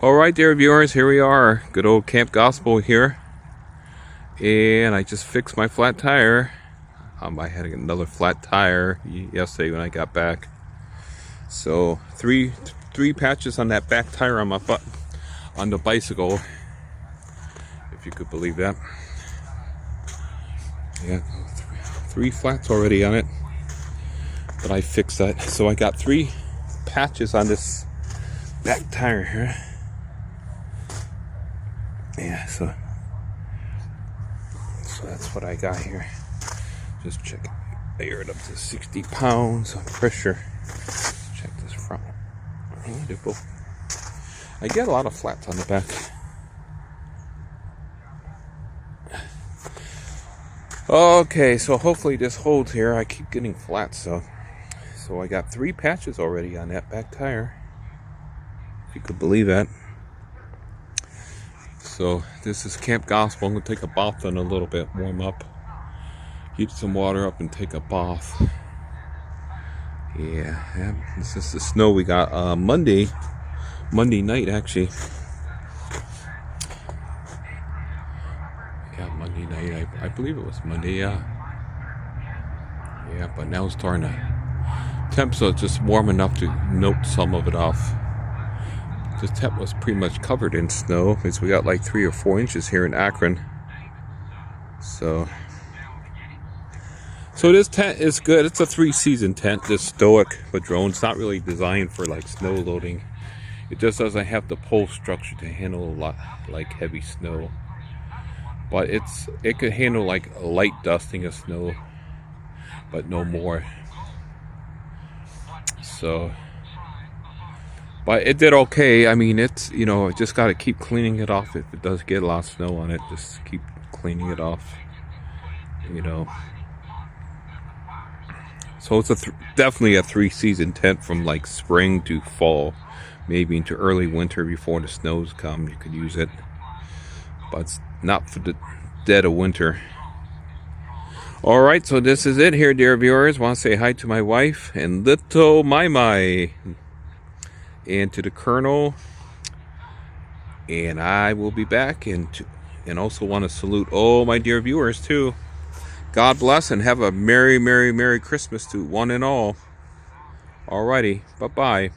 Alright, dear viewers, here we are. Good old Camp Gospel here. And I just fixed my flat tire. I had another flat tire yesterday when I got back. So three patches on that back tire on my on the bicycle. If you could believe that. Yeah, three flats already on it. But I fixed that. So I got 3 patches on this back tire here. Yeah, so that's what I got here. Just check it. I aired up to 60 pounds of pressure. Check this front. Beautiful. I get a lot of flats on the back. Okay, so hopefully this holds here. I keep getting flats, so I got 3 patches already on that back tire. If you could believe that. So this is Camp Gospel. I'm gonna take a bath in a little bit, warm up, heat some water up, and take a bath. Yeah, this is the snow we got Monday night actually. Yeah, Monday night. I believe it was Monday. Yeah, but now it's starting to temps are just warm enough to melt some of it off. This tent was pretty much covered in snow because we got like 3 or 4 inches here in Akron. So this tent is good. It's a 3-season tent. This Stoic Padrone. It's not really designed for like snow loading. It just doesn't have the pole structure to handle a lot like heavy snow. But it could handle like a light dusting of snow, but no more. So. But it did okay. I mean, it's, just got to keep cleaning it off. If it does get a lot of snow on it, just keep cleaning it off, So it's definitely a 3-season tent from like spring to fall, maybe into early winter before the snows come. You could use it, but it's not for the dead of winter. All right, so this is it here, dear viewers. Want to say hi to my wife and little Mai. And to the Colonel, and I will be back, and also want to salute all my dear viewers too. God bless and have a merry Christmas to one and all. Alrighty, bye-bye.